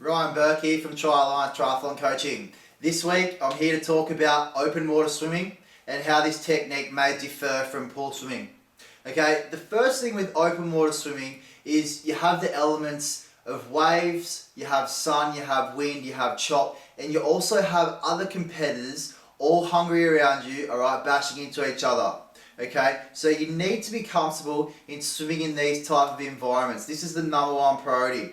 Ryan Bourke here from Triathlon Coaching. This week I'm here to talk about open water swimming and how this technique may differ from pool swimming. Okay, the first thing with open water swimming is you have the elements of waves, you have sun, you have wind, you have chop, and you also have other competitors all hungry around you, alright, bashing into each other. Okay, so you need to be comfortable in swimming in these type of environments. This is the number one priority.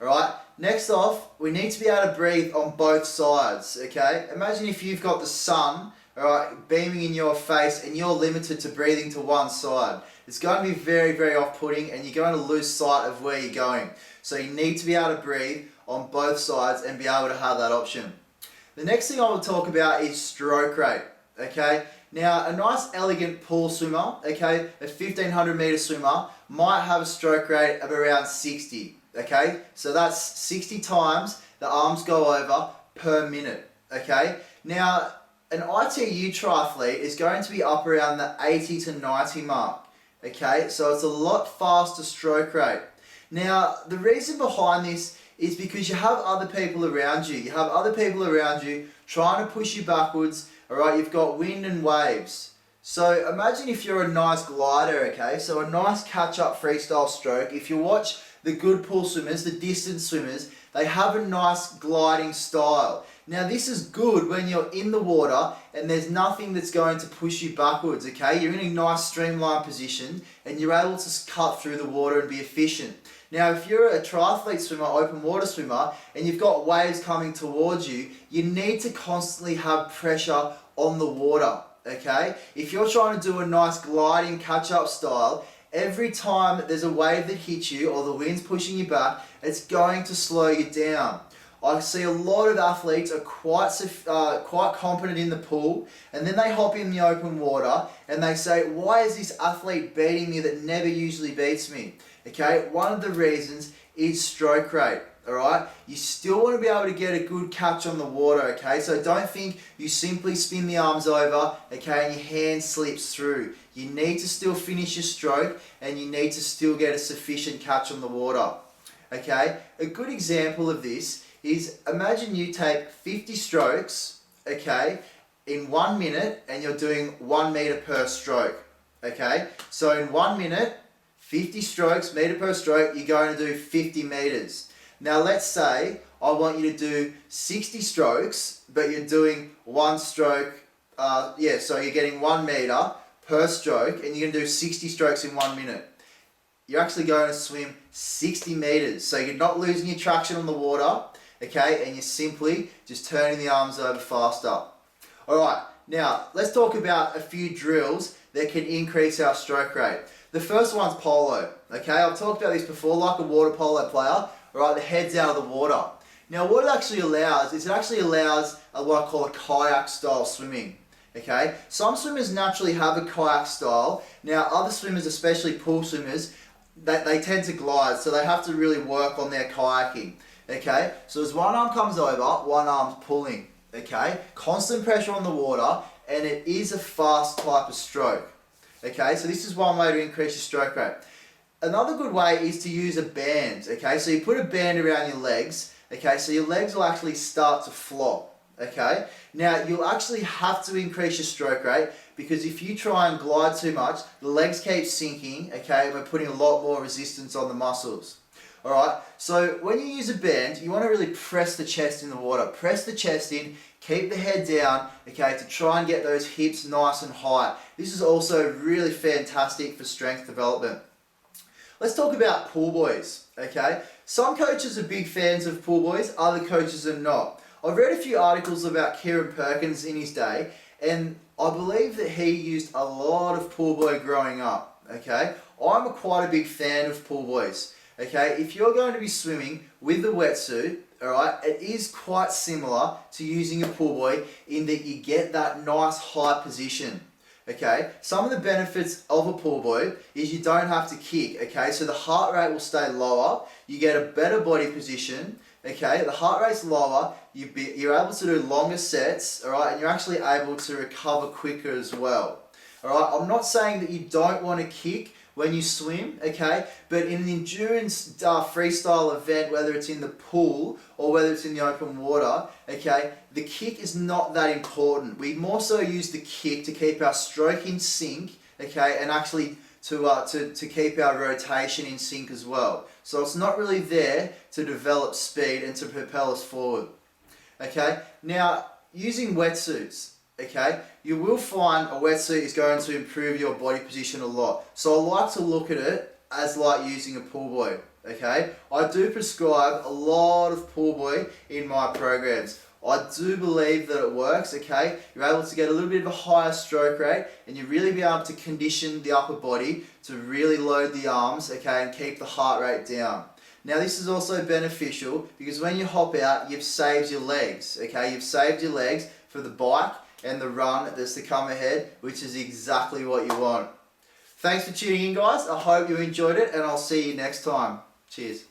Alright, next off, we need to be able to breathe on both sides. Okay, imagine if you've got the sun, alright, beaming in your face and you're limited to breathing to one side. It's going to be very, very off-putting and you're going to lose sight of where you're going. So you need to be able to breathe on both sides and be able to have that option. The next thing I will talk about is stroke rate. Okay, now a nice elegant pool swimmer, okay, a 1500 meter swimmer might have a stroke rate of around 60. Okay, so that's 60 times the arms go over per minute. Okay, now an ITU triathlete is going to be up around the 80 to 90 mark. Okay, so it's a lot faster stroke rate. Now the reason behind this is because you have other people around you. You have other people around you trying to push you backwards. Alright, you've got wind and waves. So imagine if you're a nice glider, okay? So a nice catch-up freestyle stroke. If you watch the good pool swimmers, the distance swimmers, they have a nice gliding style. Now this is good when you're in the water and there's nothing that's going to push you backwards, okay? You're in a nice streamlined position and you're able to cut through the water and be efficient. Now if you're a triathlete swimmer, open water swimmer, and you've got waves coming towards you, you need to constantly have pressure on the water, okay? If you're trying to do a nice gliding catch-up style, every time there's a wave that hits you or the wind's pushing you back, it's going to slow you down. I see a lot of athletes are quite competent in the pool and then they hop in the open water and they say, why is this athlete beating me that never usually beats me? Okay, one of the reasons is stroke rate. Alright, you still want to be able to get a good catch on the water, okay? So don't think you simply spin the arms over, okay, and your hand slips through. You need to still finish your stroke and you need to still get a sufficient catch on the water, okay? A good example of this is imagine you take 50 strokes, okay, in 1 minute and you're doing 1 meter per stroke, okay? So in 1 minute, 50 strokes, meter per stroke, you're going to do 50 meters. Now let's say I want you to do 60 strokes, but you're doing one stroke, so you're getting 1 meter per stroke and you're going to do 60 strokes in 1 minute. You're actually going to swim 60 meters, so you're not losing your traction on the water, okay, and you're simply just turning the arms over faster. Alright, now let's talk about a few drills that can increase our stroke rate. The first one's polo, okay, I've talked about this before, like a water polo player. Alright, the head's out of the water. Now what it actually allows is what I call a kayak style swimming. Okay, some swimmers naturally have a kayak style. Now other swimmers, especially pool swimmers, they tend to glide, so they have to really work on their kayaking. Okay, so as one arm comes over, one arm's pulling. Okay, constant pressure on the water, and it is a fast type of stroke. Okay, so this is one way to increase your stroke rate. Another good way is to use a band, okay? So you put a band around your legs, okay? So your legs will actually start to flop, okay? Now, you'll actually have to increase your stroke rate because if you try and glide too much, the legs keep sinking, okay? And we're putting a lot more resistance on the muscles, all right? So when you use a band, you want to really press the chest in the water. Press the chest in, keep the head down, okay, to try and get those hips nice and high. This is also really fantastic for strength development. Let's talk about pool buoys, okay? Some coaches are big fans of pool buoys, other coaches are not. I've read a few articles about Kieran Perkins in his day, and I believe that he used a lot of pool buoy growing up, okay? I'm quite a big fan of pool buoys, okay? If you're going to be swimming with the wetsuit, alright, it is quite similar to using a pool buoy in that you get that nice high position. Okay, some of the benefits of a pool buoy is you don't have to kick, okay, so the heart rate will stay lower, you get a better body position, okay, the heart rate's lower, you're able to do longer sets, alright, and you're actually able to recover quicker as well. Alright, I'm not saying that you don't want to kick when you swim, okay? But in an endurance freestyle event, whether it's in the pool or whether it's in the open water, okay, the kick is not that important. We more so use the kick to keep our stroke in sync, okay, and actually to keep our rotation in sync as well. So it's not really there to develop speed and to propel us forward. Okay, now using wetsuits, okay, you will find a wetsuit is going to improve your body position a lot. So I like to look at it as like using a pool buoy. Okay, I do prescribe a lot of pool buoy in my programs. I do believe that it works, okay? You're able to get a little bit of a higher stroke rate and you really be able to condition the upper body to really load the arms, okay, and keep the heart rate down. Now this is also beneficial because when you hop out, you've saved your legs, okay? You've saved your legs for the bike and the run that's to come ahead, which is exactly what you want. Thanks for tuning in, guys. I hope you enjoyed it and I'll see you next time. Cheers.